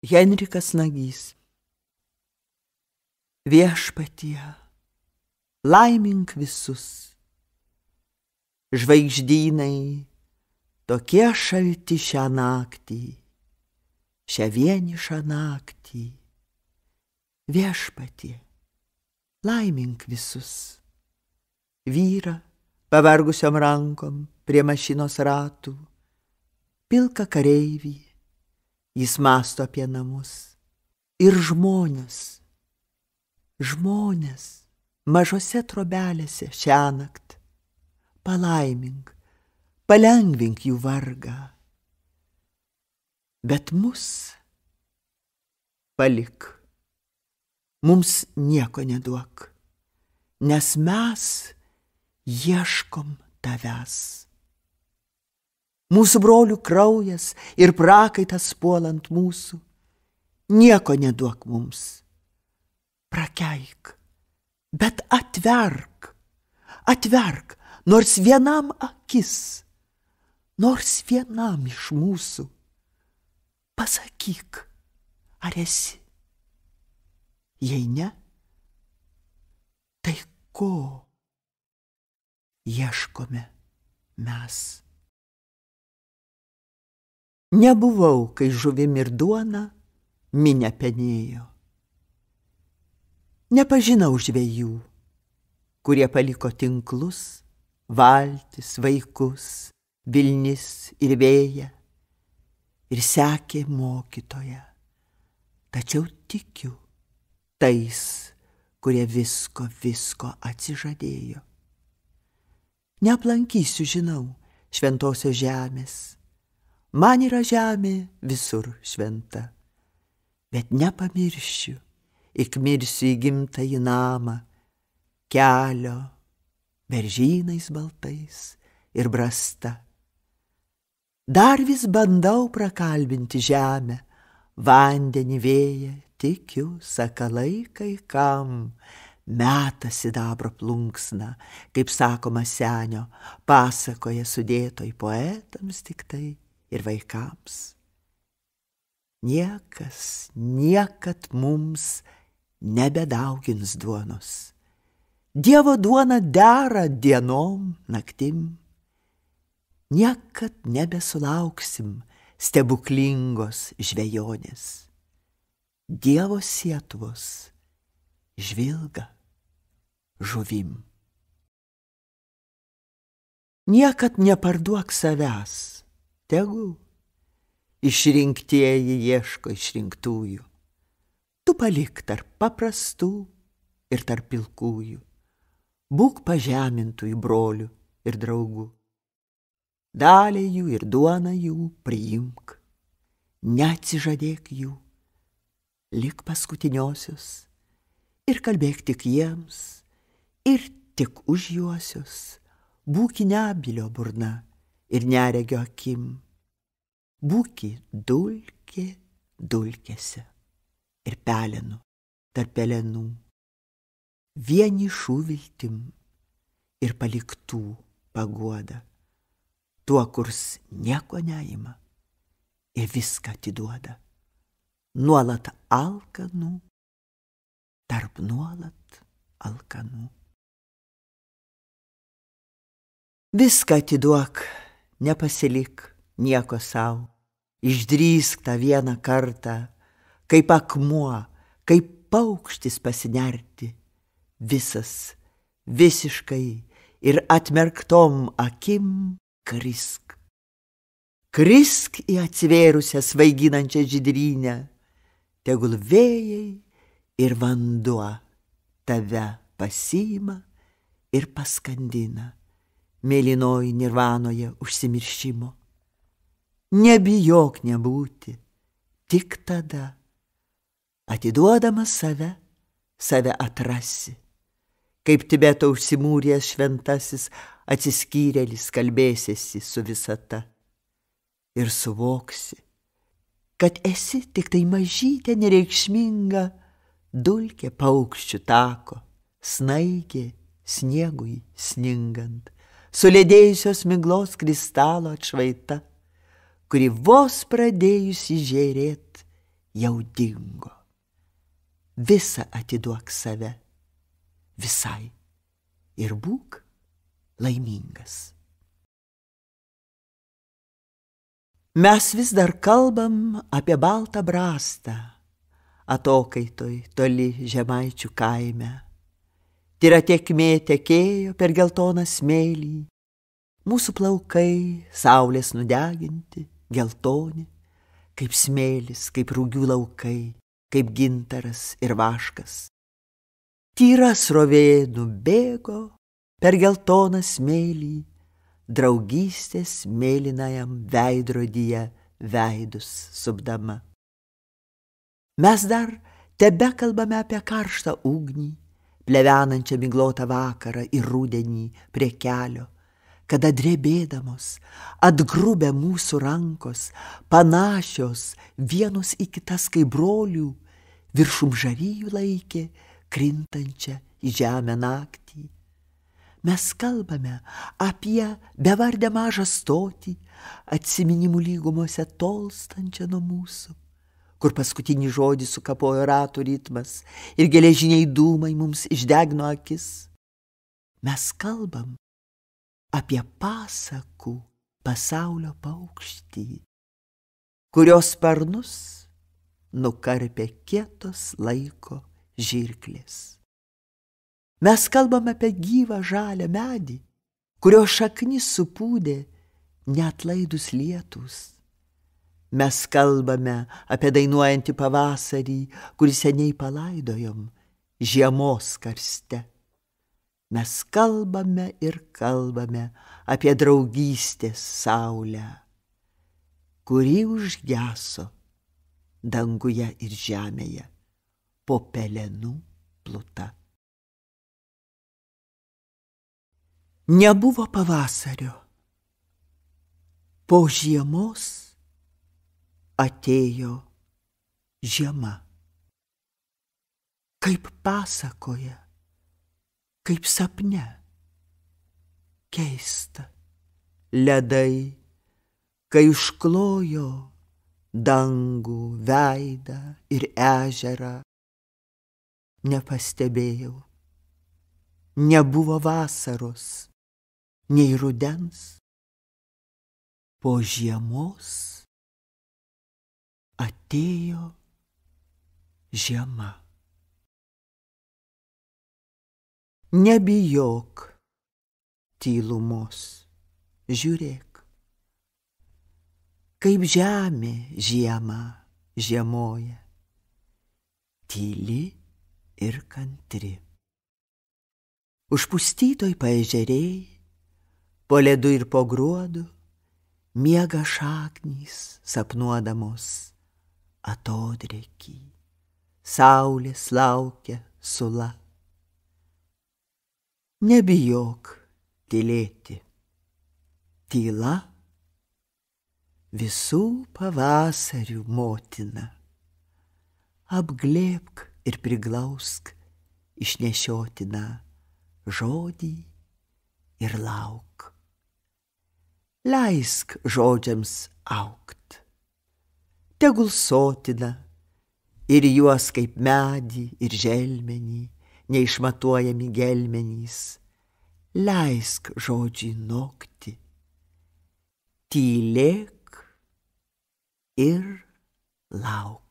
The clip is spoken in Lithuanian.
Henrikas Nagys. Viešpatie, laimink visus. Žvaigždynai tokie šalti šią naktį, šią vienišą naktį. Viešpatie, laimink visus. Vyrą pavargusiom rankom prie mašinos ratų, pilką kareivį, jis mąsto apie namus. Ir žmonės mažose trobelėse šiąnakt. Palaimink, palengvink jų vargą. Bet mus palik, mums nieko neduok, nes mes ieškom tavęs. Mūsų brolių kraujas ir prakaitas puolant mūsų, nieko neduok mums. Prakeik, bet atverk, nors vienam akis, nors vienam iš mūsų. Pasakyk, ar esi? Jei ne, tai ko ieškome mes? Nebuvau, kai žuvim ir duona minę penėjo. Nepažinau žvejų, kurie paliko tinklus, valtis, vaikus, vilnis ir vėją ir sekė mokytoją. Tačiau tikiu tais, kurie visko atsižadėjo. Neaplankysiu, žinau, šventosios žemės. Man yra žemė visur šventa, bet nepamiršiu, įkmirsiu į gimtąjį namą, kelio, beržynais baltais ir brasta. Dar vis bandau prakalbinti žemę, vandenį, vėją, tikiu, sakalai kai kam meta sidabro plunksną, kaip sakoma senio, pasakoje sudėtoj poetams tiktai ir vaikams. Niekas niekad mums nebedaugins duonos. Dievo duona dera dienom, naktim. Niekad nebesulauksim stebuklingos žvejonės. Dievo sietuvos žvilga žuvim. Niekad neparduok savęs, tegul išrinktieji ieško išrinktųjų. Tu palik tarp paprastų ir tarp pilkųjų. Būk pažemintųjų brolių ir draugų. Dalį jų ir duoną jų priimk. Neatsižadėk jų. Lik paskutiniosios ir kalbėk tik jiems ir tik už juosios. Būki nebylio burna ir neregio akim. Būki dulkė dulkėse ir pelenų tarp pelenų. Vienišų viltim ir paliktų paguoda. Tuo, kurs nieko neima ir viską atiduoda. Nuolat alkanų tarp nuolat alkanų. Viską atiduok, nepasilik nieko sau. Išdrįsk tą vieną kartą, kaip akmuo, kaip paukštis pasinerti. Visas, visiškai ir atmerktom akim krisk. Krisk į atsivėrusią svaiginančią žydrynę. Tegul vėjai ir vanduo tave pasiima ir paskandina mėlynoj nirvanoje užsimiršimo. Nebijok nebūti, tik tada, atiduodamas save atrasi. Kaip Tibeto užsimūręs šventasis atsiskyrėlis kalbėsiesi su visata. Ir suvoksi, kad esi tik tai mažytė nereikšminga dulkė paukščių tako, snaigė sniegui sningant, sulėdėjusios miglos kristalo atšvaita, kuri vos pradėjusi žėrėt jau dingo. Visa atiduok save, visai, ir būk laimingas. Mes vis dar kalbam apie baltą brastą, atokaitoj toli Žemaičių kaime. Tyra tėkmė tekėjo per geltoną smėlį, mūsų plaukai saulės nudeginti, geltoni, kaip smėlis, kaip rugių laukai, kaip gintaras ir vaškas. Tyra srovė nubėgo per geltoną smėlį, draugystės mėlynajam veidrodyje veidus supdama. Mes dar tebekalbame apie karštą ugnį, plevenančią miglotą vakarą ir rudenį prie kelio, kada drebėdamos, atgrubę mūsų rankos, panašios vienos į kitas kaip brolių, viršum žarijų laikė krintančią į žemę naktį. Mes kalbame apie bevardę mažą stotį, atsiminimų lygumose tolstančią nuo mūsų, kur paskutinį žodį sukapojo ratų ritmas ir geležiniai dūmai mums išdegino akis. Mes kalbam apie pasakų pasaulio paukštį, kurios sparnus nukarpė kietos laiko žirklės. Mes kalbam apie gyvą žalią medį, kurio šaknis supūdė neatlaidus lietūs. Mes kalbame apie dainuojantį pavasarį, kurį seniai palaidojom žiemos karste. Mes kalbame ir kalbame apie draugystės saulę, kuri užgeso danguje ir žemėje po pelenų pluta. Nebuvo pavasario. Po žiemos atėjo žiema. Kaip pasakoje, kaip sapne. Keista. Ledai, kai užklojo dangų, veidą ir ežerą, nepastebėjau. Nebuvo vasaros, nei rudens. Po žiemos atėjo žiema. Nebijok tylumos, žiūrėk, kaip žemė žiemą žiemoja, tyli ir kantri. Užpustytoj paežerėj, po ledu ir po gruodu, miega šaknys sapnuodamos atodrėkį. Saulės laukia sula. Nebijok tylėti. Tyla visų pavasarių motina. Apglėbk ir priglausk išnešiotiną žodį ir lauk. Leisk žodžiams aukt. Tegul sotina ir juos kaip medį ir želmenį, neišmatuojami gelmenys. Leisk žodžiui nokti. Tylėk ir lauk.